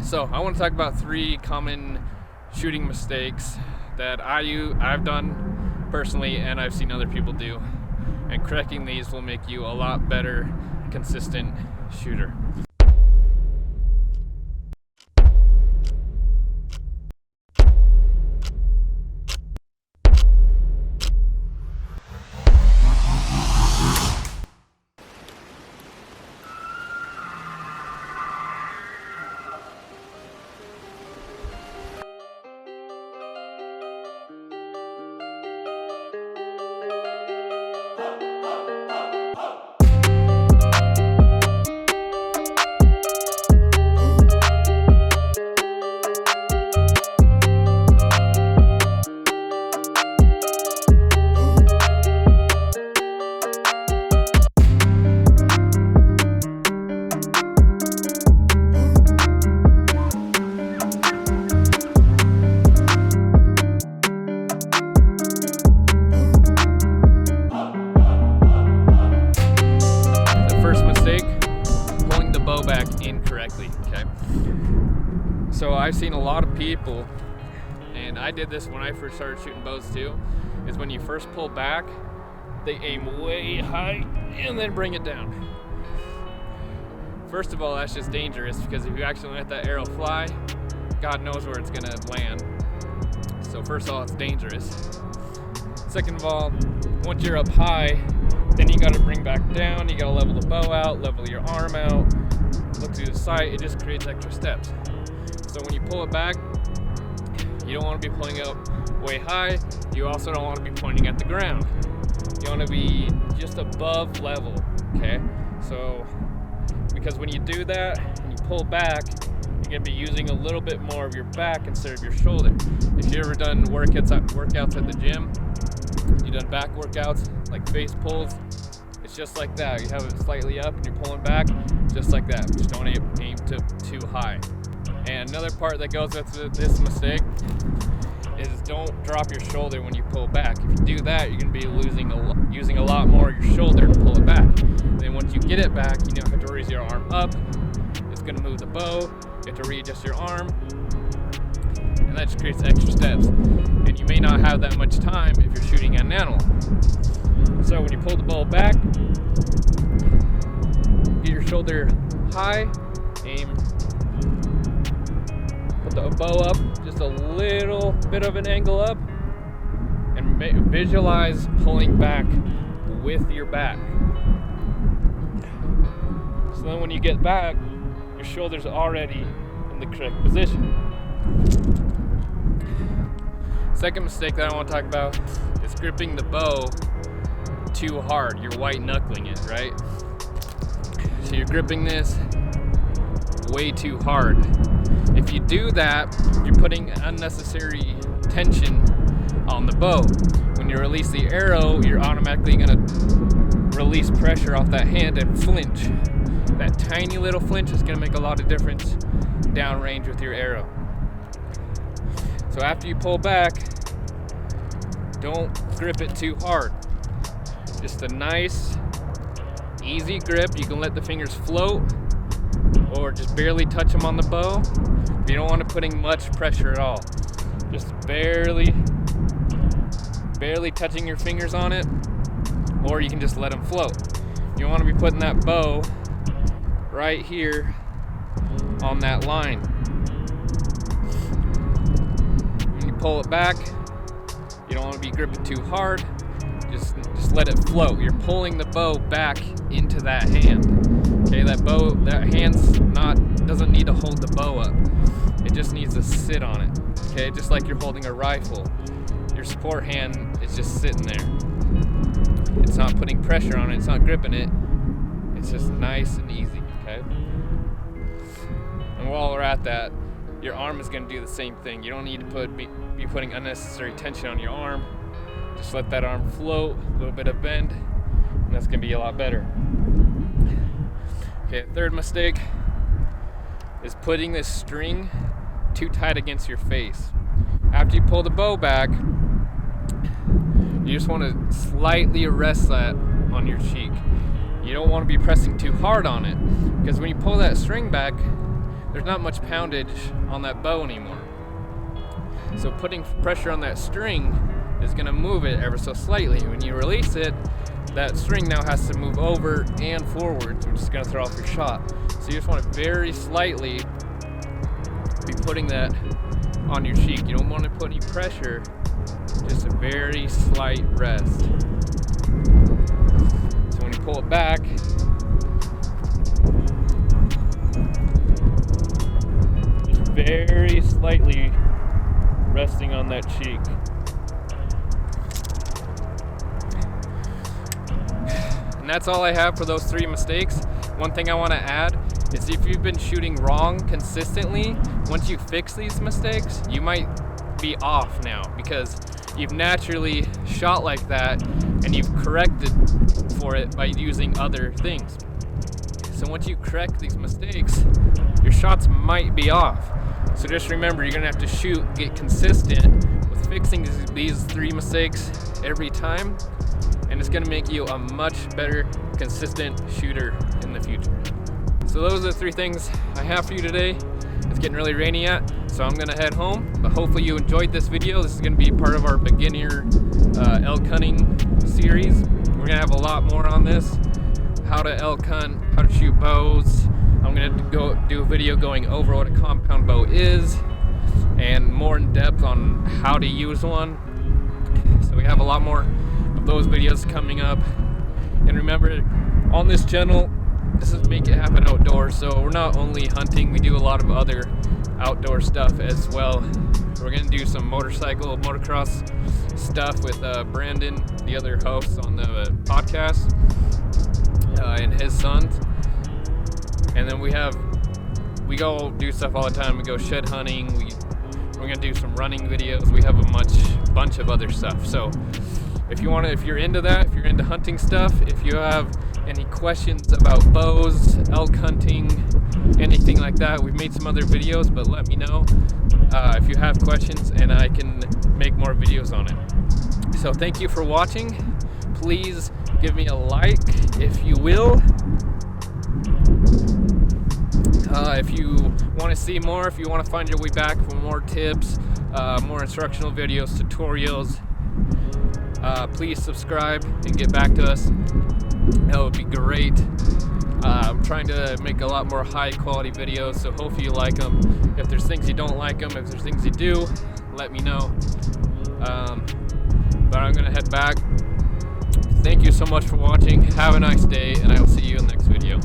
So I want to talk about 3 common shooting mistakes that I've done personally and I've seen other people do. And correcting these will make you a lot better, consistent shooter. Back incorrectly. Okay, so I've seen a lot of people, and I did this when I first started shooting bows too, is when you first pull back, they aim way high and then bring it down. First of all, that's just dangerous, because if you actually let that arrow fly, God knows where it's gonna land. So first of all, it's dangerous. Second of all, once you're up high, then you gotta bring back down, you gotta level the bow out, level your arm out, look to the sight. It just creates extra steps. So when you pull it back, you don't want to be pulling up way high. You also don't want to be pointing at the ground. You want to be just above level, okay? So, because when you do that and you pull back, you're going to be using a little bit more of your back instead of your shoulder. If you've ever done workouts at the gym, you've done back workouts like face pulls, it's just like that. You have it slightly up and you're pulling back, just like that. Just don't aim too high. And another part that goes with this mistake is don't drop your shoulder when you pull back. If you do that, you're going to be using a lot more of your shoulder to pull it back. And then once you get it back, you have to raise your arm up. It's going to move the bow. You have to readjust your arm. And that just creates extra steps. And you may not have that much time if you're shooting at an animal. So when you pull the bow back, get your shoulder high, aim, put the bow up just a little bit of an angle up, and visualize pulling back with your back. So then when you get back, your shoulder's already in the correct position. Second mistake that I want to talk about is gripping the bow too hard. You're white knuckling it, right? So you're gripping this way too hard. If you do that, you're putting unnecessary tension on the bow. When you release the arrow, you're automatically going to release pressure off that hand and flinch. That tiny little flinch is going to make a lot of difference downrange with your arrow. So after you pull back, don't grip it too hard. Just a nice, easy grip. You can let the fingers float or just barely touch them on the bow. You don't want to putting much pressure at all. Just barely touching your fingers on it, or you can just let them float. You want to be putting that bow right here on that line. When you pull it back, you don't want to be gripping too hard. Just let it float. You're pulling the bow back into that hand. Okay, that hand's doesn't need to hold the bow up. It just needs to sit on it. Okay, just like you're holding a rifle. Your support hand is just sitting there. It's not putting pressure on it. It's not gripping it. It's just nice and easy. Okay. And while we're at that, your arm is going to do the same thing. You don't need to be putting unnecessary tension on your arm. Just let that arm float, a little bit of bend, and that's going to be a lot better. Okay, third mistake is putting this string too tight against your face. After you pull the bow back, you just want to slightly rest that on your cheek. You don't want to be pressing too hard on it, because when you pull that string back, there's not much poundage on that bow anymore. So putting pressure on that string is going to move it ever so slightly. When you release it, that string now has to move over and forward, which is going to throw off your shot. So you just want to very slightly be putting that on your cheek. You don't want to put any pressure, just a very slight rest. So when you pull it back, just very slightly resting on that cheek. And that's all I have for those 3 mistakes. One thing I want to add is if you've been shooting wrong consistently, once you fix these mistakes, you might be off now because you've naturally shot like that and you've corrected for it by using other things. So once you correct these mistakes, your shots might be off. So just remember, you're gonna have to get consistent with fixing these 3 mistakes every time, and it's gonna make you a much better, consistent shooter in the future. So those are the 3 things I have for you today. It's getting really rainy out, so I'm gonna head home, but hopefully you enjoyed this video. This is gonna be part of our beginner elk hunting series. We're gonna have a lot more on this, how to elk hunt, how to shoot bows. I'm gonna go do a video going over what a compound bow is and more in depth on how to use one. So we have a lot more of those videos coming up. And remember, on this channel, this is Make It Happen Outdoors, so we're not only hunting, we do a lot of other outdoor stuff as well. We're gonna do some motocross stuff with Brandon, the other host on the podcast, and his sons. And then we go do stuff all the time. We go shed hunting. We're gonna do some running videos. We have a bunch of other stuff. So if you're into that, if you're into hunting stuff, if you have any questions about bows, elk hunting, anything like that, we've made some other videos, but let me know if you have questions and I can make more videos on it. So thank you for watching. Please give me a like if you will. If you want to see more, if you want to find your way back for more tips, more instructional videos, tutorials, please subscribe and get back to us. That would be great. I'm trying to make a lot more high quality videos, so hopefully you like them. If there's things you don't like them, if there's things you do, let me know. But I'm gonna head back. Thank you so much for watching. Have a nice day, and I will see you in the next video.